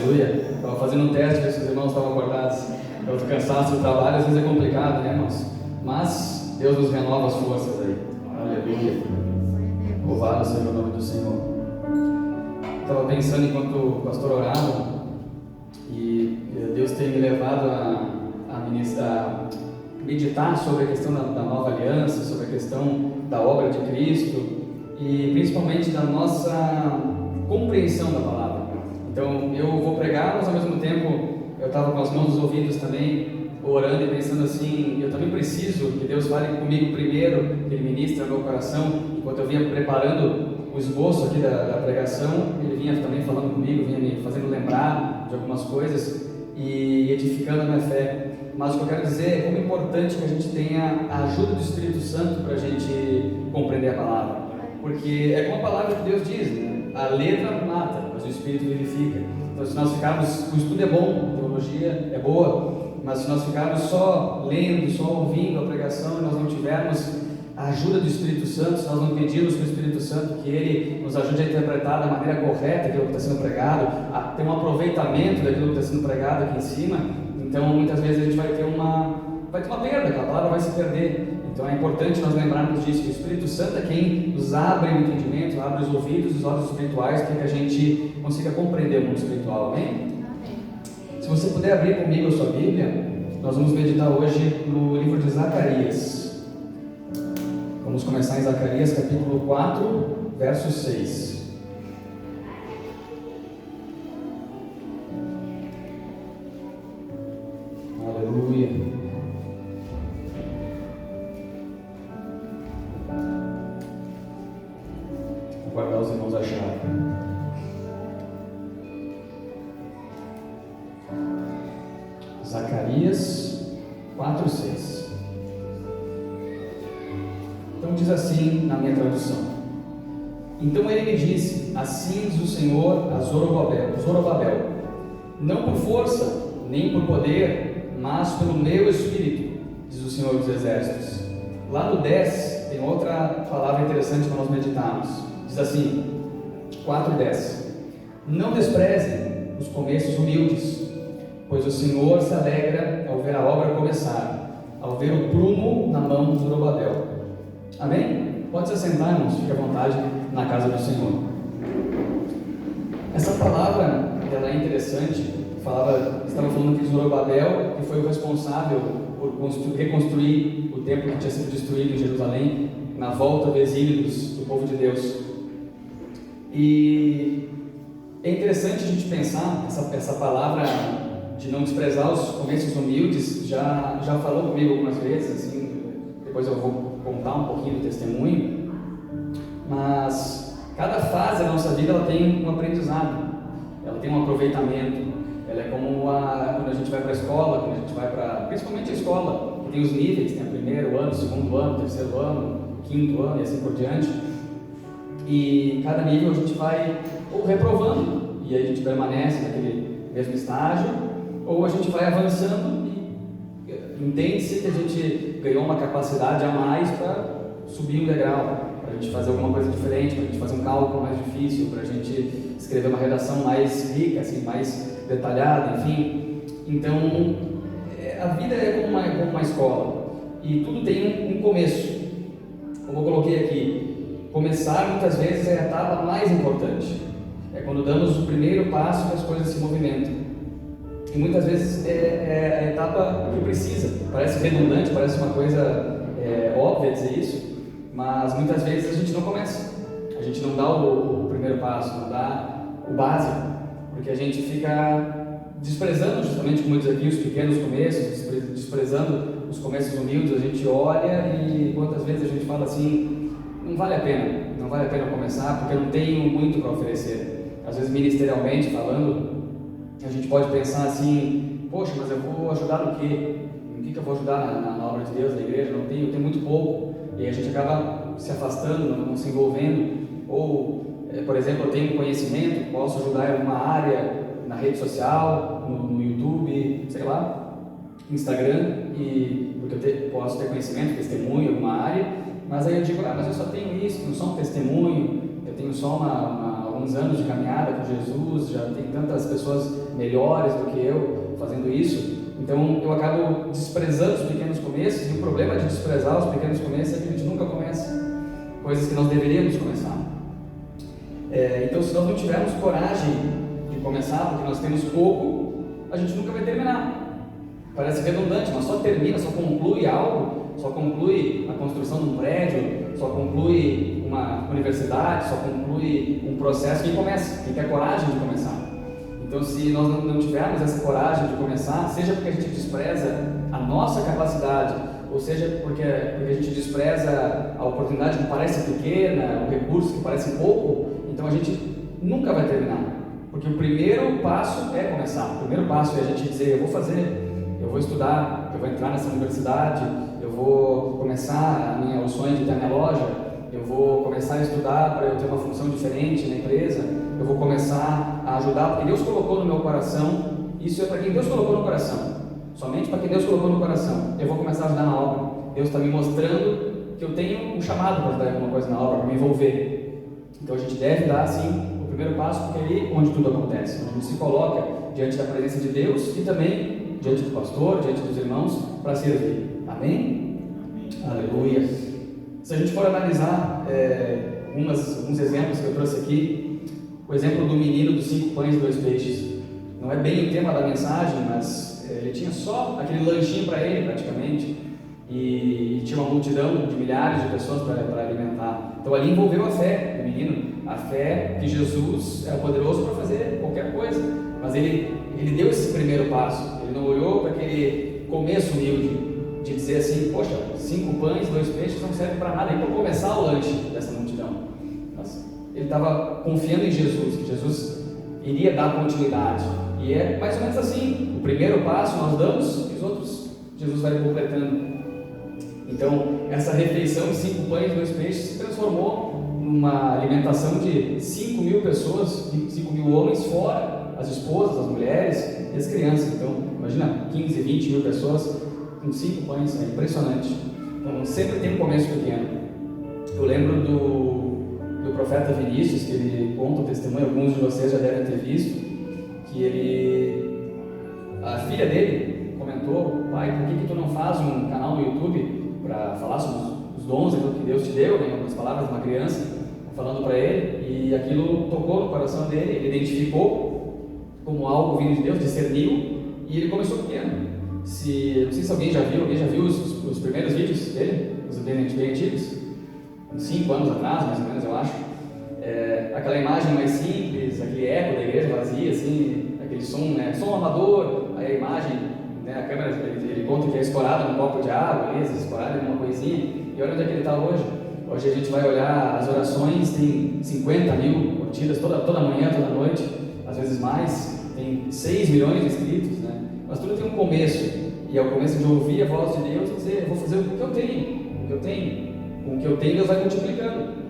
Aleluia. Estava fazendo um teste, ver se os irmãos estavam acordados. Eu estou cansado do trabalho, às vezes é complicado, né, irmãos? Mas Deus nos renova as forças aí. Aleluia. Louvado seja o nome do Senhor. Estava pensando enquanto o pastor orava, e Deus tem me levado a meditar sobre a questão da nova aliança, sobre a questão da obra de Cristo e principalmente da nossa compreensão da palavra. Então eu vou pregar, mas ao mesmo tempo eu estava com as mãos nos ouvidos também, orando e pensando assim, eu também preciso que Deus fale comigo primeiro, que Ele ministre no meu coração. Enquanto eu vinha preparando o esboço aqui da pregação, Ele vinha também falando comigo, vinha me fazendo lembrar de algumas coisas e edificando a minha fé. Mas o que eu quero dizer é como é importante que a gente tenha a ajuda do Espírito Santo para a gente compreender a palavra, porque é como a palavra que Deus diz, né? A letra mata, mas o Espírito vivifica. Então, se nós ficarmos, o estudo é bom, a teologia é boa, mas se nós ficarmos só lendo, só ouvindo a pregação e nós não tivermos a ajuda do Espírito Santo, se nós não pedirmos para o Espírito Santo que Ele nos ajude a interpretar da maneira correta aquilo que está sendo pregado, a ter um aproveitamento daquilo que está sendo pregado aqui em cima, então muitas vezes a gente vai ter uma perda, a palavra vai se perder. Então é importante nós lembrarmos disso, que o Espírito Santo é quem nos abre o entendimento, abre os ouvidos, os olhos espirituais, para que a gente consiga compreender o mundo espiritual, amém? Amém. Se você puder abrir comigo a sua Bíblia, nós vamos meditar hoje no livro de Zacarias. Vamos começar em Zacarias capítulo 4, verso 6. Aleluia. Guardar os irmãos acharem. Zacarias 4:6. Então diz assim na minha tradução: então ele me disse, assim diz o Senhor a Zorobabel, não por força, nem por poder, mas pelo meu Espírito, diz o Senhor dos Exércitos. Lá no 10 tem outra palavra interessante para nós meditarmos. Diz assim, 4:10: não desprezem os começos humildes, pois o Senhor se alegra ao ver a obra começar, ao ver o prumo na mão de Zorobabel. Amém? Pode se assentar, irmãos, fique à vontade na casa do Senhor. Essa palavra, ela é interessante. Estava falando que Zorobabel, que foi o responsável por reconstruir o templo que tinha sido destruído em Jerusalém, na volta do exílio do povo de Deus. E é interessante a gente pensar, essa palavra de não desprezar os começos humildes, já falou comigo algumas vezes, assim, depois eu vou contar um pouquinho do testemunho, mas cada fase da nossa vida ela tem um aprendizado, ela tem um aproveitamento, ela é como quando a gente vai para a escola, quando a gente vai para, principalmente a escola, que tem os níveis, tem o primeiro ano, segundo ano, terceiro ano, quinto ano e assim por diante. E cada nível a gente vai ou reprovando, e aí a gente permanece naquele mesmo estágio, ou a gente vai avançando e entende-se que a gente ganhou uma capacidade a mais para subir um degrau, para a gente fazer alguma coisa diferente, para a gente fazer um cálculo mais difícil, para a gente escrever uma redação mais rica, assim, mais detalhada, enfim. Então, a vida é como uma escola, e tudo tem um começo. Como eu coloquei aqui, começar muitas vezes é a etapa mais importante. É quando damos o primeiro passo que as coisas se movimentam. E muitas vezes é a etapa que precisa. Parece redundante, parece uma coisa óbvia dizer isso, mas muitas vezes a gente não começa. A gente não dá o primeiro passo, não dá o básico, porque a gente fica desprezando justamente, como eu disse aqui, os pequenos começos, desprezando os começos humildes. A gente olha e quantas vezes a gente fala assim, não vale a pena começar, porque eu não tenho muito para oferecer. Às vezes, ministerialmente falando, a gente pode pensar assim, poxa, mas eu vou ajudar no quê? No que eu vou ajudar na obra de Deus, na igreja? Eu tenho muito pouco. E aí a gente acaba se afastando, não se envolvendo. Ou, por exemplo, eu tenho conhecimento, posso ajudar em alguma área, na rede social, no YouTube, sei lá, Instagram, porque eu posso ter conhecimento, testemunho em alguma área. Mas aí eu digo, mas eu só tenho isso, não só um testemunho, eu tenho só alguma alguns anos de caminhada com Jesus, já tem tantas pessoas melhores do que eu fazendo isso, então eu acabo desprezando os pequenos começos, e o problema de desprezar os pequenos começos é que a gente nunca começa coisas que nós deveríamos começar. Então, se nós não tivermos coragem de começar, porque nós temos pouco, a gente nunca vai terminar. Parece redundante, mas só termina, só conclui algo, só conclui a construção de um prédio, só conclui uma universidade, só conclui um processo quem começa, quem tem coragem de começar. Então, se nós não tivermos essa coragem de começar, seja porque a gente despreza a nossa capacidade, ou seja porque a gente despreza a oportunidade que parece pequena, o recurso que parece pouco, então a gente nunca vai terminar. Porque o primeiro passo é começar. O primeiro passo é a gente dizer: eu vou fazer, eu vou estudar, eu vou entrar nessa universidade, eu vou começar o sonho de ter a minha loja, eu vou começar a estudar para eu ter uma função diferente na empresa, eu vou começar a ajudar, porque Deus colocou no meu coração. Isso é para quem Deus colocou no coração, somente para quem Deus colocou no coração. Eu vou começar a ajudar na obra. Deus está me mostrando que eu tenho um chamado para ajudar alguma coisa na obra, para me envolver. Então a gente deve dar, sim, o primeiro passo, porque é ali onde tudo acontece, onde a gente se coloca diante da presença de Deus e também diante do pastor, diante dos irmãos, para servir. Amém? Aleluia. Se a gente for analisar alguns exemplos que eu trouxe aqui, o exemplo do menino dos 5 pães e 2 peixes, não é bem o tema da mensagem, mas ele tinha só aquele lanchinho para ele praticamente, e tinha uma multidão de milhares de pessoas para alimentar. Então ali envolveu a fé do menino, a fé que Jesus era poderoso para fazer qualquer coisa, mas ele deu esse primeiro passo. Ele não olhou para aquele começo humilde de dizer assim: poxa, 5 pães, 2 peixes não servem para nada, e para começar o lanche dessa multidão. Mas ele estava confiando em Jesus, que Jesus iria dar continuidade, e é mais ou menos assim: o primeiro passo nós damos e os outros Jesus vai completando. Então essa refeição de 5 pães e 2 peixes se transformou numa alimentação de 5.000 pessoas, 5.000 homens, fora as esposas, as mulheres e as crianças. Então imagina 15, 20 mil pessoas com 5 pães, é impressionante. Então sempre tem um começo pequeno. Eu lembro do profeta Vinícius, que ele conta o testemunho, alguns de vocês já devem ter visto, que a filha dele comentou: pai, por que tu não faz um canal no YouTube para falar sobre os dons, aquilo que Deus te deu, né, as palavras de uma criança, falando para ele, e aquilo tocou no coração dele, ele identificou como algo vindo de Deus, discerniu, e ele começou pequeno. Não sei se alguém já viu os primeiros vídeos dele, os bem antigos, uns 5 anos atrás, mais ou menos, eu acho. Aquela imagem mais simples, aquele eco da igreja vazia, assim, aquele som, né, som amador, aí a imagem, né, a câmera, ele conta que é escorada num copo de água, ali, escorada em uma coisinha, e olha onde é que ele está hoje. Hoje a gente vai olhar as orações, tem 50.000 curtidas toda manhã, toda noite, às vezes mais, tem 6 milhões de inscritos, né? Mas tudo tem um começo, e é o começo de ouvir a voz de Deus e dizer: eu vou fazer o que eu tenho, com o que eu tenho Deus vai multiplicando.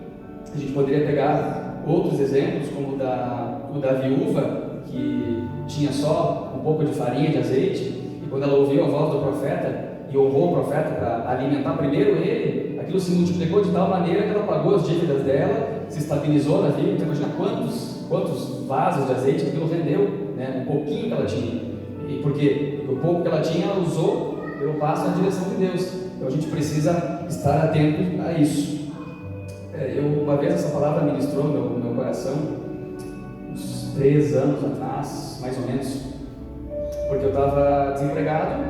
A gente poderia pegar outros exemplos, como o da viúva, que tinha só um pouco de farinha, de azeite, e quando ela ouviu a voz do profeta e honrou o profeta para alimentar primeiro ele, aquilo se multiplicou de tal maneira que ela pagou as dívidas dela, se estabilizou na vida. Então imagina quantos vasos de azeite aquilo rendeu, né? Um pouquinho que ela tinha, e porque o pouco que ela tinha ela usou pelo passo na direção de Deus. Então a gente precisa estar atento a isso. Uma vez essa palavra ministrou no meu coração, uns 3 anos atrás, mais ou menos, porque eu estava desempregado.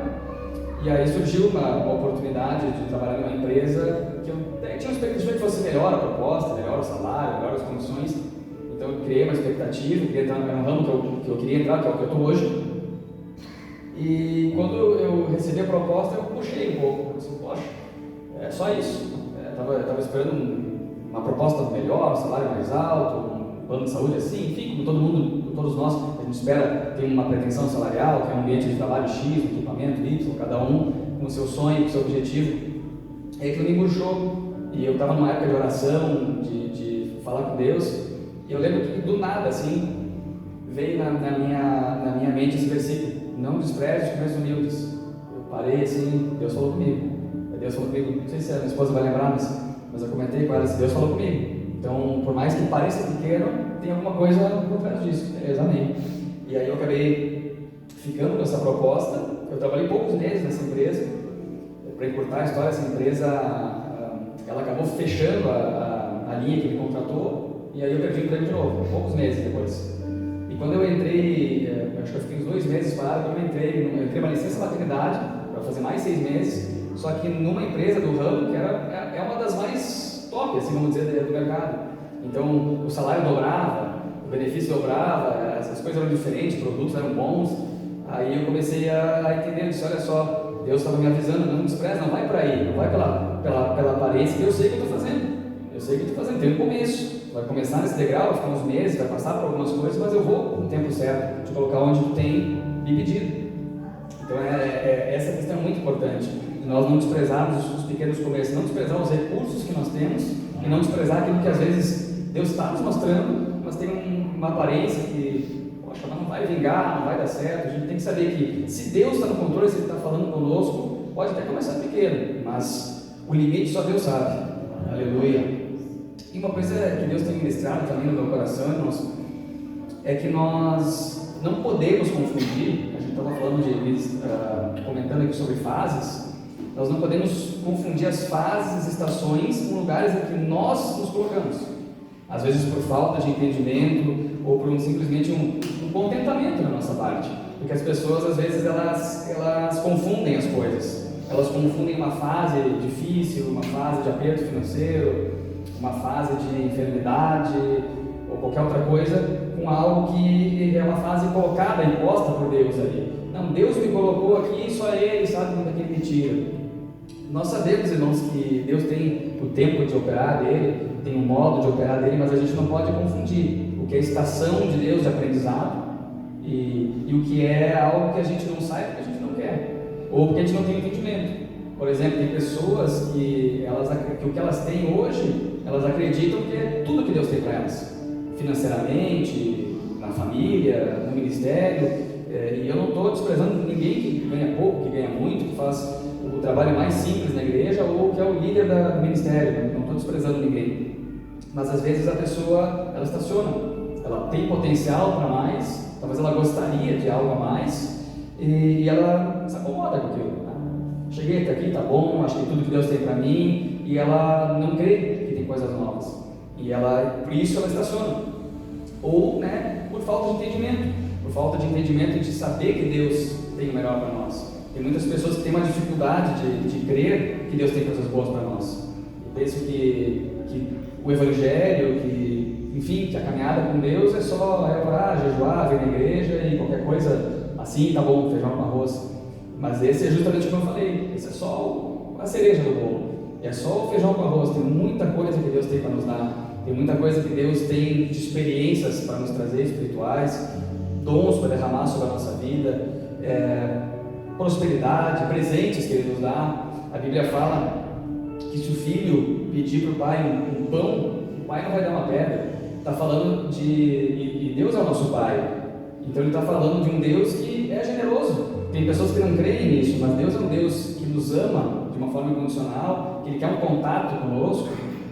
E aí surgiu uma oportunidade de trabalhar numa empresa que eu tinha uma expectativa que fosse melhor a proposta, melhor o salário, melhor as condições. Então eu criei uma expectativa, queria entrar no ramo que eu queria entrar, que é o que eu estou hoje. E quando eu recebi a proposta, eu puxei um pouco. Eu disse: poxa, é só isso. Eu estava esperando uma proposta melhor, um salário mais alto, um plano de saúde assim, enfim, como todos nós, a gente espera ter uma pretensão salarial, que é um ambiente de trabalho X, um equipamento Y, cada um com o seu sonho, com o seu objetivo. E aquilo me murchou, e eu estava numa época de oração, de falar com Deus, e eu lembro que do nada, assim, veio na minha mente esse versículo: não despreze os primeiros humildes. Eu parei assim, Deus falou comigo, não sei se a minha esposa vai lembrar, mas eu comentei com ela assim: Deus falou comigo. Então, por mais que pareça pequeno, tem alguma coisa por trás disso. Beleza, amém. E aí eu acabei ficando com essa proposta. Eu trabalhei poucos meses nessa empresa. Para encurtar a história, essa empresa ela acabou fechando a linha que me contratou, e aí eu perdi o emprego de novo, poucos meses depois. E quando eu entrei, acho que eu fiquei uns 2 meses parado, quando eu entrei uma licença maternidade para fazer mais 6 meses, só que numa empresa do ramo que é uma das mais top, assim, vamos dizer, do mercado. Então o salário dobrava, o benefício dobrava, as coisas eram diferentes, os produtos eram bons. Aí eu comecei a entender, eu disse, olha só, Deus estava me avisando, não despreza, não vai para aí, não vai pela aparência, que eu sei o que eu estou fazendo. Eu sei o que eu estou fazendo, tem um começo. Vai começar nesse degrau, vai ficar uns meses, vai passar por algumas coisas, mas eu vou no tempo certo, te colocar onde tu tem me pedido. Então essa questão é muito importante. Nós não desprezarmos os pequenos começos, não desprezar os recursos que nós temos e não desprezar aquilo que às vezes Deus está nos mostrando, mas tem uma aparência que, poxa, mas não vai vingar, não vai dar certo. A gente tem que saber que se Deus está no controle, se Ele está falando conosco, pode até começar pequeno, mas o limite só Deus sabe. Aleluia. E uma coisa que Deus tem ministrado também no meu coração, irmãos, é que nós não podemos confundir. A gente estava falando comentando aqui sobre fases. Nós não podemos confundir as fases, estações com lugares em que nós nos colocamos. Às vezes por falta de entendimento ou por simplesmente um contentamento da nossa parte. Porque as pessoas às vezes elas confundem as coisas. Elas confundem uma fase difícil, uma fase de aperto financeiro, uma fase de enfermidade ou qualquer outra coisa com algo que é uma fase colocada, imposta por Deus ali. Não, Deus me colocou aqui, só Ele sabe quando é que Ele me tira. Nós sabemos, irmãos, que Deus tem o tempo de operar dele, tem um modo de operar dele, mas a gente não pode confundir o que é a estação de Deus de aprendizado e o que é algo que a gente não sabe porque a gente não quer, ou porque a gente não tem entendimento. Por exemplo, tem pessoas que o que elas têm hoje, elas acreditam que é tudo que Deus tem para elas, financeiramente, na família, no ministério, e eu não estou desprezando ninguém que ganha pouco, que ganha muito, que faz o trabalho mais simples na igreja ou que é o líder do ministério. Não estou desprezando ninguém, mas às vezes a pessoa ela estaciona, ela tem potencial para mais, talvez ela gostaria de algo a mais e ela se acomoda com aquilo. Cheguei até aqui, tá bom, acho que tudo que Deus tem para mim, e ela não crê que tem coisas novas, e por isso ela estaciona, ou por falta de entendimento de saber que Deus tem o melhor para nós. Tem muitas pessoas que têm uma dificuldade de crer que Deus tem coisas boas para nós, e pensam que o Evangelho, que a caminhada com Deus é só orar, jejuar, vir na igreja e qualquer coisa assim, tá bom, feijão com arroz. Mas esse é justamente o que eu falei, esse é só a cereja do bolo, é só o feijão com arroz. Tem muita coisa que Deus tem para nos dar, tem muita coisa que Deus tem de experiências para nos trazer espirituais, dons para derramar sobre a nossa vida, prosperidade, presentes que Ele nos dá. A Bíblia fala que se o filho pedir para o pai um pão, o pai não vai dar uma pedra. Está falando e Deus é o nosso pai, então Ele está falando de um Deus que é generoso. Tem pessoas que não creem nisso, mas Deus é um Deus que nos ama de uma forma incondicional, que Ele quer um contato conosco,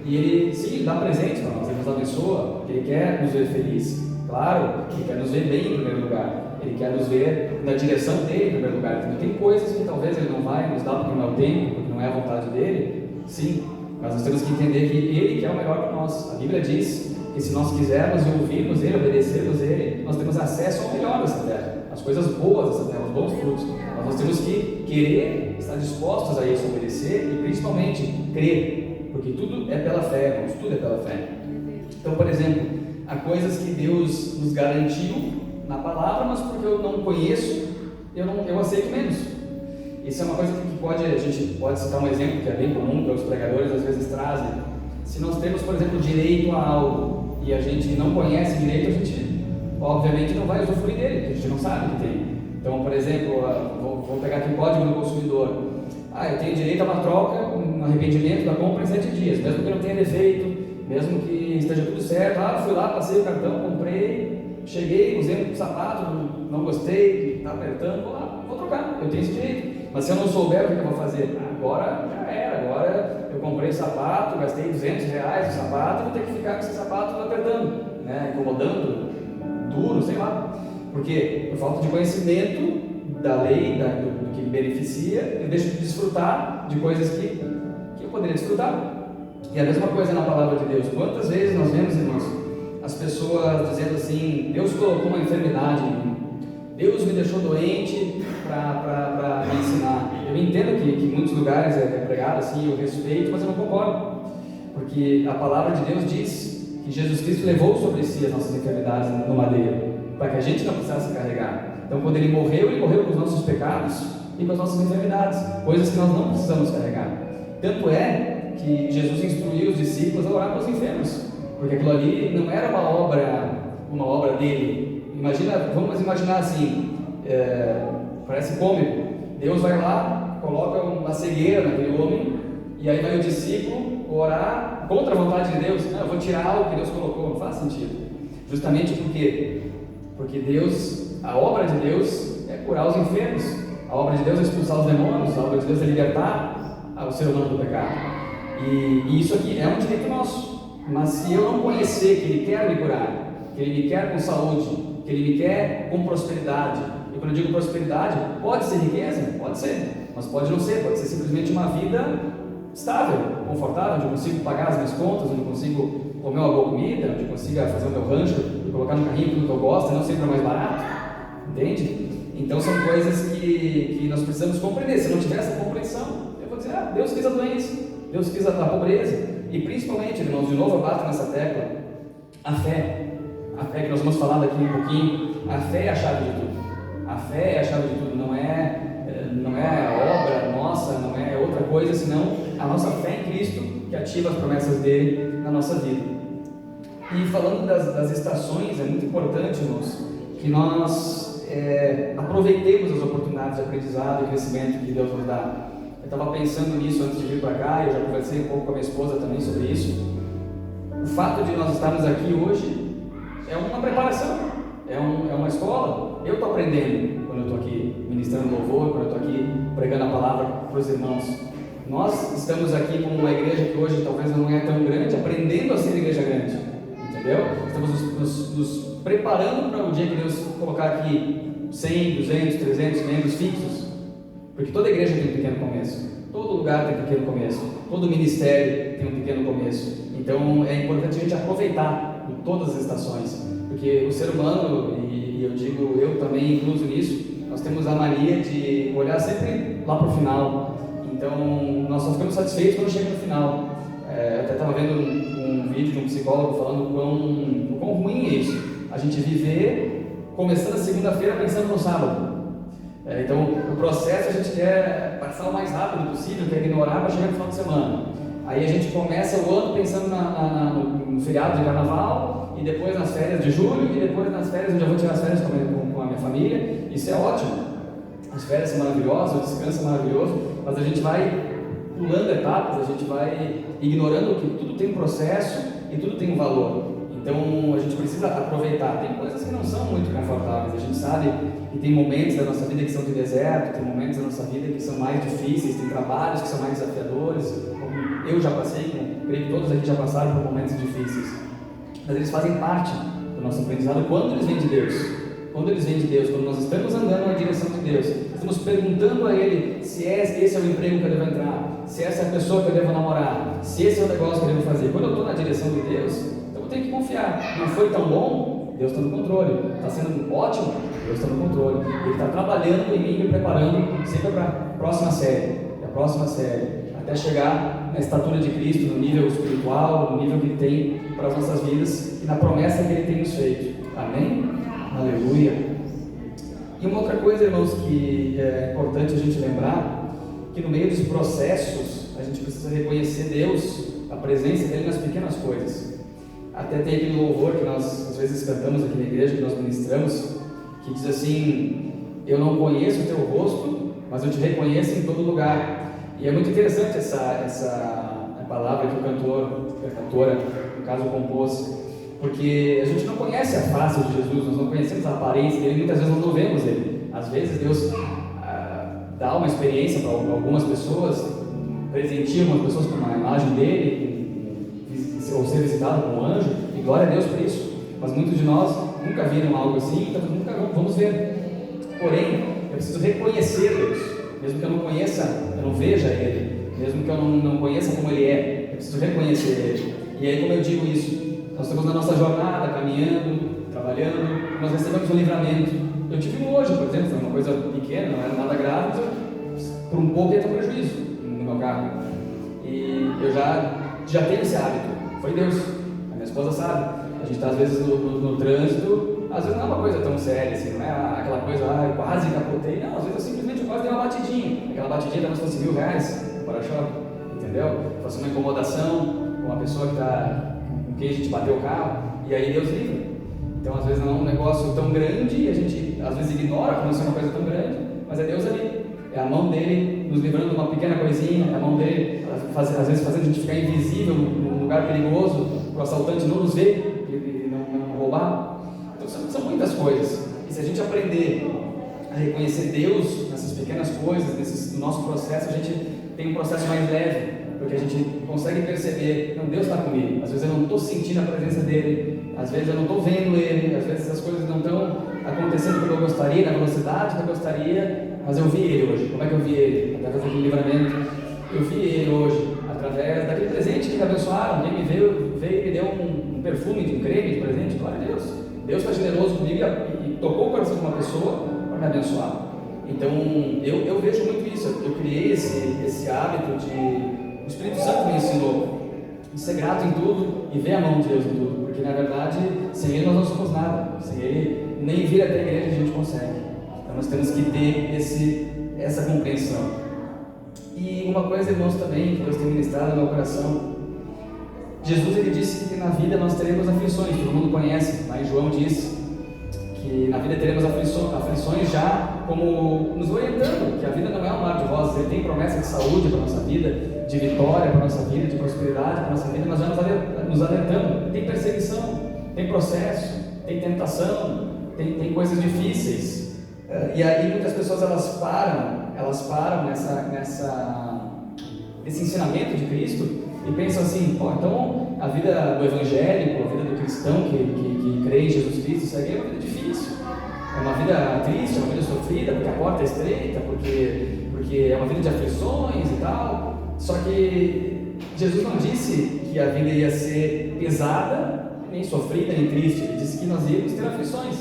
e Ele, sim, dá presente para nós, Ele nos abençoa, Ele quer nos ver felizes. Claro, Ele quer nos ver bem em primeiro lugar, Ele quer nos ver na direção dEle em primeiro lugar. Então, tem coisas que talvez Ele não vai nos dar porque não é o tempo, porque não é a vontade dEle, sim, mas nós temos que entender que Ele quer o melhor para nós. A Bíblia diz que se nós quisermos ouvirmos Ele, obedecermos Ele, nós temos acesso ao melhor dessa terra, as coisas boas dessa terra, os bons frutos. Mas nós temos que querer, estar dispostos a isso, obedecer e principalmente crer, porque tudo é pela fé, irmãos, tudo é pela fé. Então, por exemplo, há coisas que Deus nos garantiu na palavra, mas porque eu não conheço, eu aceito menos. Isso é uma coisa que a gente pode citar um exemplo que é bem comum, que os pregadores às vezes trazem. Se nós temos, por exemplo, direito a algo e a gente não conhece direito, a gente obviamente não vai usufruir dele, porque a gente não sabe que tem. Então, por exemplo, vou pegar aqui o Código do Consumidor. Eu tenho direito a uma troca, um arrependimento da compra em 7 dias, mesmo que não tenha defeito, mesmo que esteja tudo certo. Fui lá, passei o cartão, comprei, cheguei, usei um sapato, não gostei, está apertando, vou trocar, eu tenho esse direito. Mas se eu não souber o que eu vou fazer, agora já era, agora eu comprei sapato, gastei R$200 no sapato e vou ter que ficar com esse sapato apertando, né? Incomodando, duro, sei lá. Porque por falta de conhecimento da lei, do que me beneficia, eu deixo de desfrutar de coisas que eu poderia desfrutar. E a mesma coisa na palavra de Deus. Quantas vezes nós vemos, irmãos, as pessoas dizendo assim: Deus colocou uma enfermidade em mim, Deus me deixou doente para me ensinar. Eu entendo que em muitos lugares é pregado assim, eu respeito, mas eu não concordo, porque a palavra de Deus diz que Jesus Cristo levou sobre si as nossas enfermidades no madeiro, para que a gente não precisasse carregar. Então, quando Ele morreu com os nossos pecados e com as nossas enfermidades, coisas que nós não precisamos carregar. Tanto é que Jesus instruiu os discípulos a orar para os enfermos, porque aquilo ali não era uma obra dele. Vamos imaginar assim, parece cômico. Deus vai lá, coloca uma cegueira naquele homem, e aí vai o discípulo orar contra a vontade de Deus. Não, eu vou tirar algo que Deus colocou. Não faz sentido. Justamente porque Deus, a obra de Deus é curar os enfermos, a obra de Deus é expulsar os demônios, a obra de Deus é libertar o ser humano do pecado. E isso aqui é um direito nosso. Mas se eu não conhecer que Ele quer me curar, que Ele me quer com saúde, que Ele me quer com prosperidade, e quando eu digo prosperidade, pode ser riqueza? Pode ser, mas pode não ser, pode ser simplesmente uma vida estável, confortável, onde eu consigo pagar as minhas contas, onde eu consigo comer uma boa comida, onde eu consiga fazer o meu rancho e colocar no carrinho tudo que eu gosto, e não sempre é mais barato, entende? Então são coisas que nós precisamos compreender. Se eu não tiver essa compreensão, eu vou dizer: Deus quis a doença, Deus quis a pobreza. E principalmente, irmãos, de novo eu bato nessa tecla, a fé que nós vamos falar daqui um pouquinho. A fé é a chave de tudo. A fé é a chave de tudo, não é a obra nossa, não é outra coisa senão a nossa fé em Cristo que ativa as promessas dele na nossa vida. E falando das estações, é muito importante, irmãos, que nós aproveitemos as oportunidades de aprendizado e crescimento que Deus nos dá. Eu estava pensando nisso antes de vir para cá, eu já conversei um pouco com a minha esposa também sobre isso. O fato de nós estarmos aqui hoje é uma preparação, é uma escola. Eu estou aprendendo quando eu estou aqui ministrando louvor, quando eu estou aqui pregando a palavra para os irmãos. Nós estamos aqui como uma igreja que hoje talvez não é tão grande, aprendendo a ser igreja grande, entendeu? Estamos nos preparando para o dia que Deus colocar aqui 100, 200, 300 membros fixos, porque toda igreja tem um pequeno começo, todo lugar tem um pequeno começo, todo ministério tem um pequeno começo. Então é importante a gente aproveitar em todas as estações, porque o ser humano, e eu digo eu também incluso nisso, nós temos a mania de olhar sempre lá para o final. Então nós só ficamos satisfeitos quando chega no final. Eu até estava vendo um vídeo de um psicólogo falando o quão ruim é isso, a gente viver começando a segunda-feira pensando no sábado. Então o processo a gente quer passar o mais rápido possível, quer ignorar para chegar no final de semana. Aí a gente começa o ano pensando no feriado de carnaval, e depois nas férias de julho, e depois nas férias onde eu vou tirar as férias com a minha família. Isso é ótimo, as férias são maravilhosas, o descanso é maravilhoso, mas a gente vai pulando etapas, a gente vai ignorando que tudo tem um processo e tudo tem um valor. Então a gente precisa aproveitar. Tem coisas que não são muito confortáveis, a gente sabe que tem momentos da nossa vida que são de deserto, tem momentos da nossa vida que são mais difíceis, tem trabalhos que são mais desafiadores, como eu já passei, como creio que todos aqui já passaram por momentos difíceis, mas eles fazem parte do nosso aprendizado quando eles vêm de Deus. Quando eles vêm de Deus, quando nós estamos andando na direção de Deus, estamos perguntando a Ele se esse é o emprego que eu devo entrar, se essa é a pessoa que eu devo namorar, se esse é o negócio que eu devo fazer. Quando eu estou na direção de Deus, então eu tenho que confiar. Não foi tão bom? Deus está no controle. Está sendo ótimo? Deus está no controle. Ele está trabalhando em mim, me preparando sempre para a próxima série, até chegar na estatura de Cristo, no nível espiritual, no nível que Ele tem para as nossas vidas e na promessa que Ele tem nos feito. Amém? Aleluia. E uma outra coisa, irmãos, que é importante a gente lembrar, que no meio dos processos a gente precisa reconhecer Deus, a presença dele nas pequenas coisas. Até tem aquele louvor que nós às vezes cantamos aqui na igreja, que nós ministramos, que diz assim: eu não conheço o teu rosto, mas eu te reconheço em todo lugar. E é muito interessante essa palavra que a cantora, no caso, compôs, porque a gente não conhece a face de Jesus, nós não conhecemos a aparência dele, muitas vezes nós não vemos ele. Às vezes Deus dá uma experiência para algumas pessoas presenteia algumas pessoas com uma imagem dele, ou ser visitado com um anjo, e glória a Deus por isso. Mas muitos de nós nunca viram algo assim, então nunca vamos ver. Porém, eu preciso reconhecer Deus, mesmo que eu não conheça, eu não veja Ele, mesmo que eu não conheça como Ele é, eu preciso reconhecer Ele. E aí, como eu digo isso? Nós estamos na nossa jornada, caminhando, trabalhando, nós recebemos um livramento. Eu tive um hoje, por exemplo, foi uma coisa pequena, não era nada grave, por um pouco ia ter um prejuízo no meu carro. E eu já tenho esse hábito, foi Deus, a minha esposa sabe. A gente está às vezes no trânsito, às vezes não é uma coisa tão séria assim, não é aquela coisa, eu quase capotei, não, às vezes eu simplesmente quase dei uma batidinha, aquela batidinha como se fosse R$1.000 no para-choque, entendeu? Fosse uma incomodação com uma pessoa que está, com quem a gente bateu o carro, e aí Deus livra. Então às vezes não é um negócio tão grande e a gente às vezes ignora como se é uma coisa tão grande, mas é Deus ali, é a mão dele nos livrando de uma pequena coisinha, é a mão dele às vezes fazendo a gente ficar invisível num lugar perigoso, para o assaltante não nos ver, não roubar. Então são muitas coisas, e se a gente aprender a reconhecer Deus nessas pequenas coisas, no nosso processo, a gente tem um processo mais leve, porque a gente consegue perceber, não, Deus está comigo, às vezes eu não estou sentindo a presença dele, às vezes eu não estou vendo ele, às vezes as coisas não estão acontecendo como eu gostaria, na velocidade que eu gostaria, mas eu vi ele hoje. Como é que eu vi ele? Através daquele livramento. Eu vi ele hoje, através daquele presente que me abençoaram. Alguém me veio e me deu um perfume, um creme de presente. Glória a Deus. Deus está generoso comigo e tocou o coração de uma pessoa para me abençoar. Então, eu vejo muito isso. Eu criei esse hábito o Espírito Santo me ensinou de ser grato em tudo e ver a mão de Deus em tudo, porque na verdade, sem Ele nós não somos nada, sem Ele nem vir até a igreja a gente consegue. Então nós temos que ter essa compreensão. E uma coisa, irmãos, também que Deus tem ministrado no meu coração, Jesus ele disse que na vida nós teremos aflições, todo mundo conhece, mas João diz que na vida teremos aflições já como nos orientando, que a vida não é um mar de rosas, Ele tem promessa de saúde para a nossa vida, de vitória para a nossa vida, de prosperidade para a nossa vida, mas já nos alertando. Tem perseguição, tem processo, tem tentação, tem coisas difíceis. E aí muitas pessoas elas param nesse ensinamento de Cristo e pensam assim, então a vida do evangélico, a vida do cristão que crê em Jesus Cristo, isso aqui é uma vida difícil, é uma vida triste, é uma vida sofrida, porque a porta é estreita, porque é uma vida de aflições e tal. Só que Jesus não disse que a vida ia ser pesada, nem sofrida, nem triste. Ele disse que nós íamos ter aflições.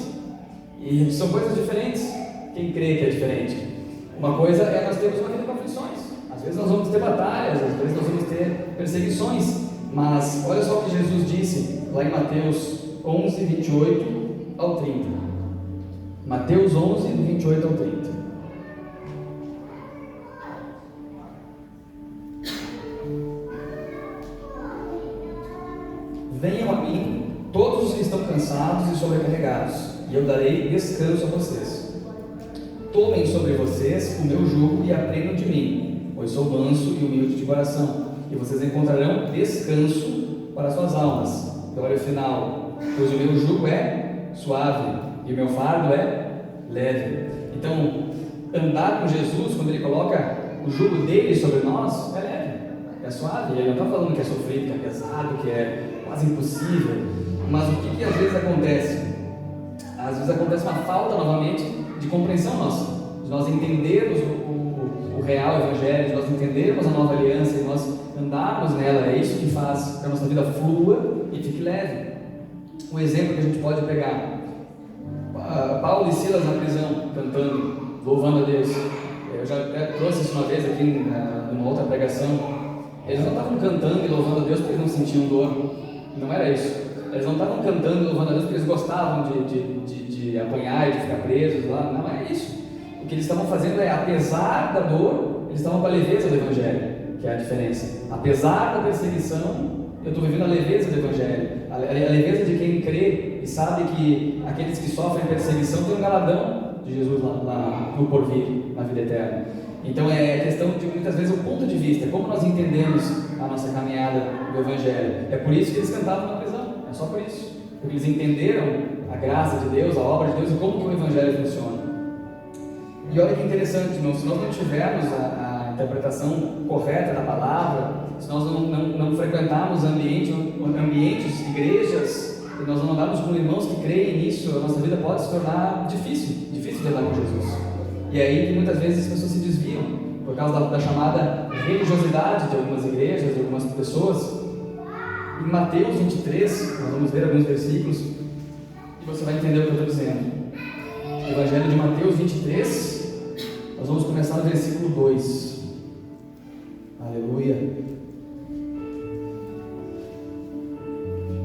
E são coisas diferentes. Quem crê que é diferente? Uma coisa é nós termos uma vida com aflições. Às vezes nós vamos ter batalhas, às vezes nós vamos ter perseguições. Mas olha só o que Jesus disse lá em Mateus 11, 28 ao 30. Mateus 11, 28 ao 30. Venham a mim todos os que estão cansados e sobrecarregados, e eu darei descanso a vocês. Tomem sobre vocês o meu jugo e aprendam de mim, pois sou manso e humilde de coração, e vocês encontrarão descanso para suas almas. Glória ao final, pois o meu jugo é suave e o meu fardo é leve. Então, andar com Jesus, quando Ele coloca o jugo dele sobre nós, é leve, é suave. Ele não está falando que é sofrido, que é pesado, que é quase impossível. Mas o que às vezes acontece? Às vezes acontece uma falta novamente de compreensão nossa, de nós entendermos o real evangelho, de nós entendermos a nova aliança e nós andarmos nela. É isso que faz que a nossa vida flua e fique leve. Um exemplo que a gente pode pegar: Paulo e Silas na prisão, cantando, louvando a Deus. Eu já trouxe isso uma vez aqui numa outra pregação. Eles não estavam cantando e louvando a Deus porque eles não sentiam dor. Não era isso. Eles não estavam cantando e louvando a Deus porque eles gostavam de apanhar e de ficar presos lá. Não é isso. O que eles estavam fazendo é, apesar da dor, eles estavam com a leveza do Evangelho, que é a diferença. Apesar da perseguição, eu estou vivendo a leveza do Evangelho, a leveza de quem crê e sabe que aqueles que sofrem perseguição têm um galardão de Jesus lá no porvir, na vida eterna. Então é questão de muitas vezes o ponto de vista, como nós entendemos a nossa caminhada do Evangelho. É por isso que eles cantavam na prisão, é só por isso, porque eles entenderam a graça de Deus, a obra de Deus e como que o Evangelho funciona. E olha que interessante, irmão, se nós não tivermos a interpretação correta da palavra, se nós não frequentarmos ambientes, igrejas, e nós não andarmos com irmãos que creem nisso, a nossa vida pode se tornar difícil de andar com Jesus. E é aí que muitas vezes as pessoas se desviam, por causa da chamada religiosidade de algumas igrejas, de algumas pessoas. Em Mateus 23, nós vamos ver alguns versículos, e você vai entender o que eu estou dizendo. Evangelho de Mateus 23, nós vamos começar no versículo 2. Aleluia.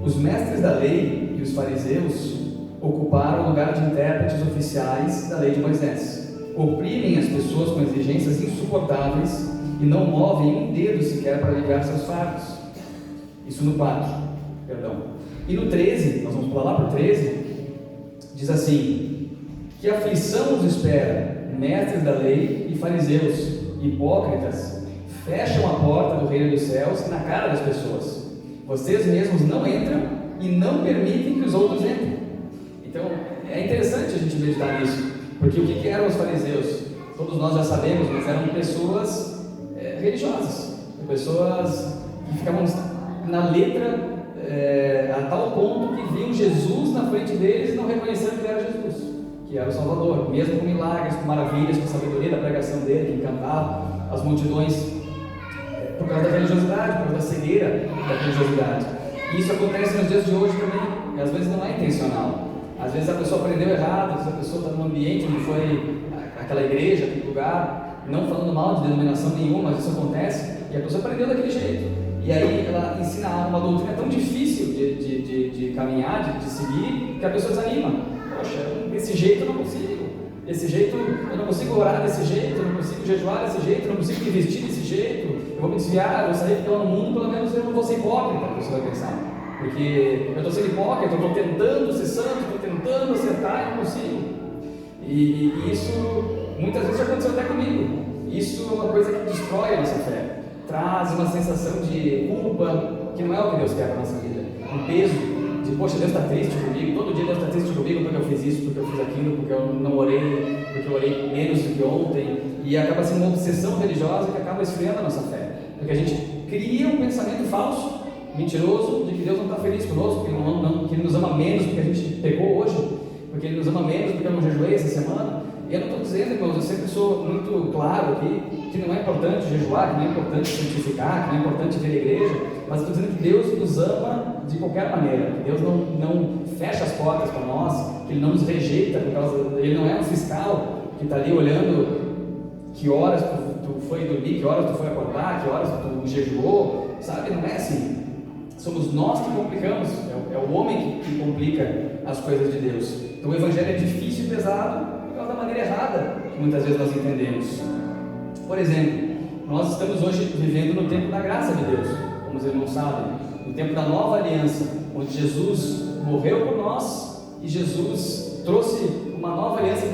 Os mestres da lei e os fariseus ocuparam o lugar de intérpretes oficiais da lei de Moisés. Oprimem as pessoas com exigências insuportáveis e não movem um dedo sequer para aliviar seus fardos. Isso no 4, perdão. E no 13, nós vamos pular lá para o 13, diz assim: que aflição os espera, mestres da lei e fariseus, hipócritas, fecham a porta do reino dos céus na cara das pessoas. Vocês mesmos não entram e não permitem que os outros entrem. Então, é interessante a gente meditar nisso, porque o que eram os fariseus? Todos nós já sabemos, mas eram pessoas religiosas, pessoas que ficavam na letra a tal ponto que viam Jesus na frente deles e não reconheceram que ele era Jesus, que era o Salvador, mesmo com milagres, com maravilhas, com a sabedoria da pregação dele, que encantava as multidões, por causa da religiosidade, por causa da cegueira da religiosidade. E isso acontece nos dias de hoje também, e às vezes não é intencional. Às vezes a pessoa aprendeu errado, às vezes a pessoa está num ambiente onde foi aquela igreja, aquele lugar, não falando mal de denominação nenhuma, mas isso acontece, e a pessoa aprendeu daquele jeito. E aí ela ensina uma doutrina tão difícil de caminhar, de seguir, que a pessoa desanima. Poxa, desse jeito eu não consigo. Desse jeito eu não consigo orar desse jeito, eu não consigo jejuar desse jeito, eu não consigo me vestir desse jeito, eu vou me desviar, eu vou sair pelo mundo, pelo menos eu não vou ser hipócrita, você vai pensar. Porque eu estou sendo hipócrita, eu estou tentando ser santo, estou tentando acertar e não consigo. E isso muitas vezes já aconteceu até comigo. Isso é uma coisa que destrói a nossa fé, traz uma sensação de culpa, que não é o que Deus quer para a nossa vida. Um peso de, poxa, Deus está triste comigo, todo dia Deus está triste comigo porque eu fiz isso, porque eu fiz aquilo, porque eu não orei, porque eu orei menos do que ontem. E acaba sendo uma obsessão religiosa que acaba esfriando a nossa fé, porque a gente cria um pensamento falso, mentiroso, de que Deus não está feliz conosco, que Ele nos ama menos porque a gente pegou hoje, porque Ele nos ama menos porque eu não jejuei essa semana. E eu não estou dizendo, irmãos, eu sempre sou muito claro aqui, que não é importante jejuar, que não é importante santificar, que não é importante vir à igreja, mas estou dizendo que Deus nos ama de qualquer maneira, que Deus não fecha as portas para nós, que Ele não nos rejeita, por causa, Ele não é um fiscal que está ali olhando que horas tu foi dormir, que horas tu foi acordar, que horas tu jejuou, sabe? Não é assim. Somos nós que complicamos, é o homem que complica as coisas de Deus. Então o Evangelho é difícil e pesado por causa da maneira errada que muitas vezes nós entendemos. Por exemplo, nós estamos hoje vivendo no tempo da graça de Deus, como os irmãos sabem, no tempo da nova aliança, onde Jesus morreu por nós e Jesus trouxe uma nova aliança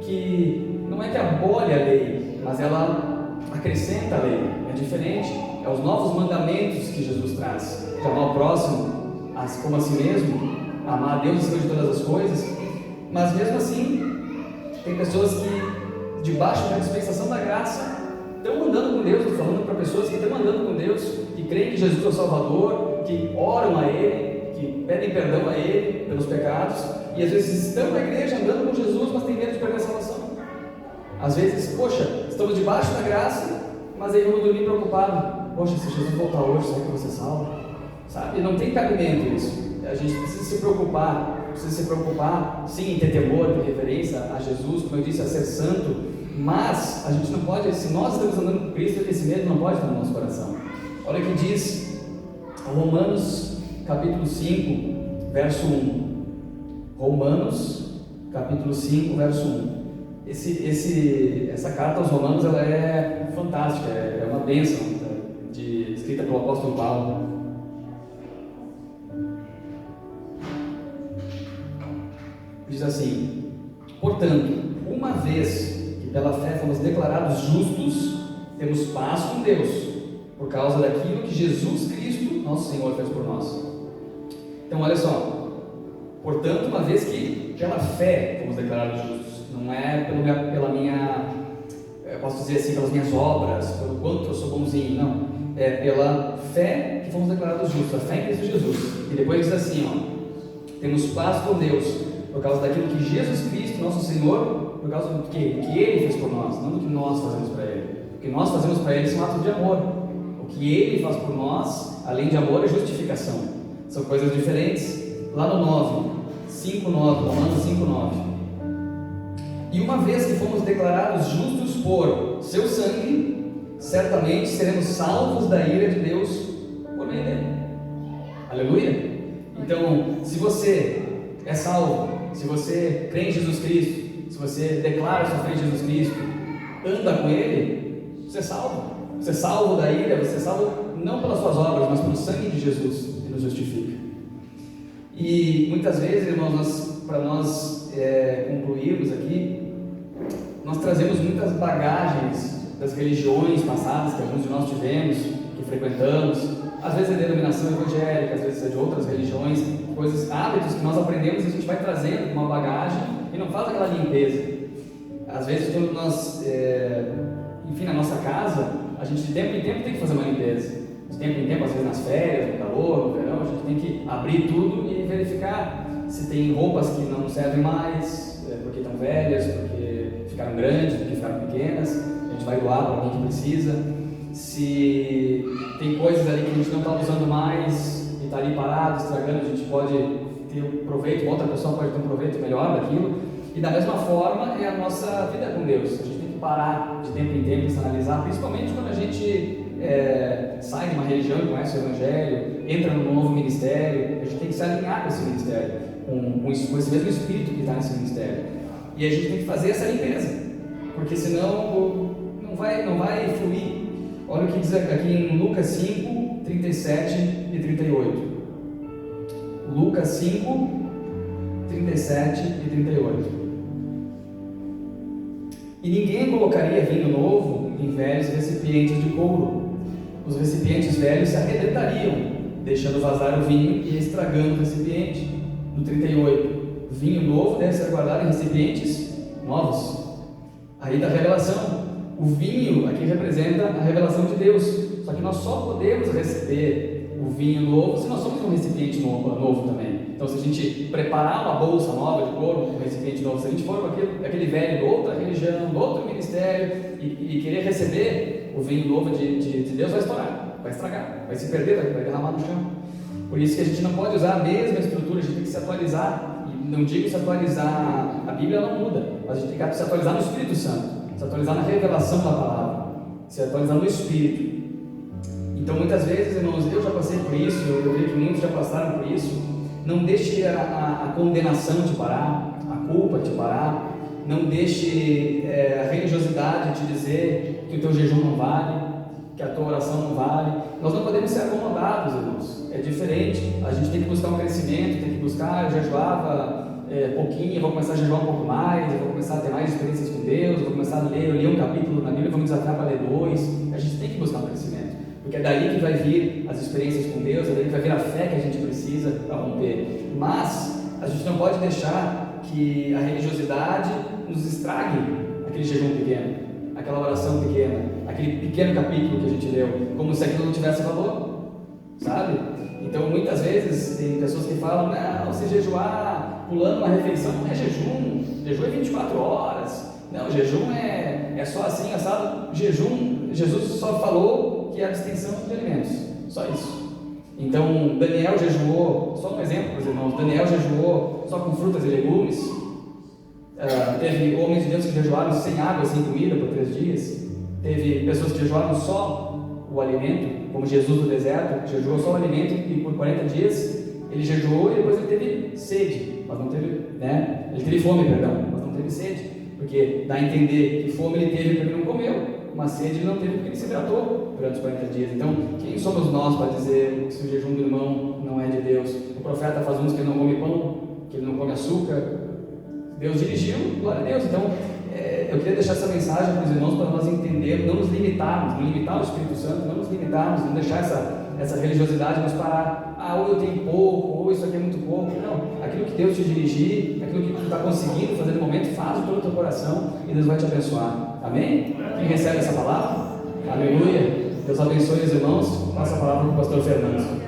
que não é que abole a lei, mas ela acrescenta a lei, é diferente, é os novos mandamentos que Jesus traz, de amar o próximo como a si mesmo, amar a Deus acima de todas as coisas. Mas mesmo assim, tem pessoas que, debaixo da dispensação da graça, estão andando com Deus. Estou falando para pessoas que estão andando com Deus, que creem que Jesus é o Salvador, que oram a Ele, que pedem perdão a Ele pelos pecados, e às vezes estão na igreja andando com Jesus, mas têm medo de perder a salvação. Às vezes, poxa, estamos debaixo da graça, mas aí vamos dormir preocupado. Poxa, se Jesus voltar hoje, será que eu vou ser salvo? Sabe? Não tem cabimento isso. A gente precisa se preocupar, sim, em ter temor, ter reverência a Jesus, como eu disse, a ser santo, mas a gente não pode, se nós estamos andando com Cristo, esse medo não pode estar no nosso coração. Olha o que diz Romanos, capítulo 5, verso 1. Romanos, capítulo 5, verso 1. Essa carta aos Romanos, ela é fantástica, é uma bênção, escrita pelo apóstolo Paulo. Diz assim: portanto, uma vez que pela fé fomos declarados justos, temos paz com Deus, por causa daquilo que Jesus Cristo, nosso Senhor, fez por nós. Então olha só, portanto, uma vez que pela fé fomos declarados justos, não é pela minha eu posso dizer assim, pelas minhas obras, pelo quanto eu sou bonzinho, não. É pela fé que fomos declarados justos, a fé em Cristo Jesus. E depois diz assim, ó, temos paz com Deus, por causa daquilo que Jesus Cristo, nosso Senhor, por causa do que Ele fez por nós, não do que nós fazemos para Ele. O que nós fazemos para Ele são atos de amor. O que Ele faz por nós, além de amor, é justificação. São coisas diferentes. Lá no 9, 5:9, Romanos 5:9. E uma vez que fomos declarados justos por seu sangue, certamente seremos salvos da ira de Deus por meio dele. Aleluia! Então, se você é salvo, se você crê em Jesus Cristo, se você declara sua fé em Jesus Cristo, anda com Ele, você é salvo. Você é salvo da ira, você é salvo não pelas suas obras, mas pelo sangue de Jesus que nos justifica. E muitas vezes, irmãos, para nós concluirmos aqui, nós trazemos muitas bagagens das religiões passadas que alguns de nós tivemos, que frequentamos, às vezes é denominação evangélica, às vezes é de outras religiões, coisas, hábitos que nós aprendemos e a gente vai trazendo uma bagagem e não faz aquela limpeza. Às vezes, quando nós, enfim, na nossa casa, a gente de tempo em tempo tem que fazer uma limpeza. De tempo em tempo, às vezes nas férias, no calor, no verão, a gente tem que abrir tudo e verificar se tem roupas que não servem mais, porque estão velhas, porque ficaram grandes, porque ficaram pequenas, a gente vai doar para alguém que precisa. Se tem coisas ali que a gente não está usando mais e está ali parado, estragando, a gente pode ter um proveito, outra pessoa pode ter um proveito melhor daquilo. E da mesma forma é a nossa vida com Deus. A gente tem que parar de tempo em tempo e se analisar, principalmente quando a gente sai de uma religião e conhece o Evangelho, entra num novo ministério. A gente tem que se alinhar com esse ministério, com esse mesmo espírito que está nesse ministério. E a gente tem que fazer essa limpeza, porque senão não vai fluir. Olha o que diz aqui em Lucas 5, 37 e 38. Lucas 5, 37 e 38. E ninguém colocaria vinho novo em velhos recipientes de couro. Os recipientes velhos se arrebentariam, deixando vazar o vinho e estragando o recipiente. No 38, vinho novo deve ser guardado em recipientes novos. Aí da revelação, o vinho aqui representa a revelação de Deus. Só que nós só podemos receber o vinho novo se nós somos um recipiente novo também. Então, se a gente preparar uma bolsa nova de couro, um recipiente novo, se a gente for com aquele velho de outra religião, de outro ministério, e querer receber o vinho novo de Deus, vai estourar, vai estragar, vai se perder, vai derramar no chão. Por isso que a gente não pode usar a mesma estrutura, a gente tem que se atualizar. E não digo se atualizar, a Bíblia não muda, mas a gente tem que se atualizar no Espírito Santo, se atualizar na revelação da palavra, se atualizar no Espírito. Então, muitas vezes, irmãos, eu já passei por isso, eu vejo que muitos já passaram por isso. Não deixe a condenação te parar, a culpa te parar. Não deixe a religiosidade te dizer que o teu jejum não vale, que a tua oração não vale. Nós não podemos ser acomodados, irmãos. É diferente. A gente tem que buscar um crescimento, tem que buscar. Eu jejuava pouquinho, eu vou começar a jejuar um pouco mais, eu vou começar a ter mais experiências com Deus, eu vou começar a ler, eu li um capítulo na Bíblia, vou me desafiar para ler 2. A gente tem que buscar um crescimento, porque é daí que vai vir as experiências com Deus, é daí que vai vir a fé que a gente precisa para romper. Mas a gente não pode deixar que a religiosidade nos estrague aquele jejum pequeno, aquela oração pequena, aquele pequeno capítulo que a gente leu, como se aquilo não tivesse valor, sabe? Então, muitas vezes, tem pessoas que falam, não, se jejuar pulando uma refeição não é jejum é 24 horas, não, jejum é só assim, assado. Jejum, Jesus só falou que é a abstenção de alimentos, só isso. Então, Daniel jejuou, só um exemplo para os irmãos, Daniel jejuou só com frutas e legumes. Teve homens de Deus que jejuaram sem água, sem comida por 3 dias. Teve pessoas que jejuaram só o alimento, como Jesus no deserto, que jejuou só o alimento e por 40 dias ele jejuou e depois ele teve sede, mas não teve, ele teve fome, perdão, mas não teve sede, porque dá a entender que fome ele teve porque ele não comeu, mas sede ele não teve porque ele se hidratou durante os 40 dias. Então, quem somos nós para dizer se o jejum do irmão não é de Deus? O profeta faz uns que ele não come pão, que ele não come açúcar. Deus dirigiu, glória a Deus. Então, eu queria deixar essa mensagem para os irmãos, para nós entendermos, não nos limitarmos, não limitar o Espírito Santo, não nos limitarmos, não deixar essa religiosidade nos parar. Ou eu tenho pouco, ou isso aqui é muito pouco. Não, aquilo que Deus te dirigir, aquilo que tu está conseguindo fazer no momento, faz pelo teu coração e Deus vai te abençoar. Amém? Quem recebe essa palavra? Aleluia. Deus abençoe os irmãos. Passa a palavra para o pastor Fernando.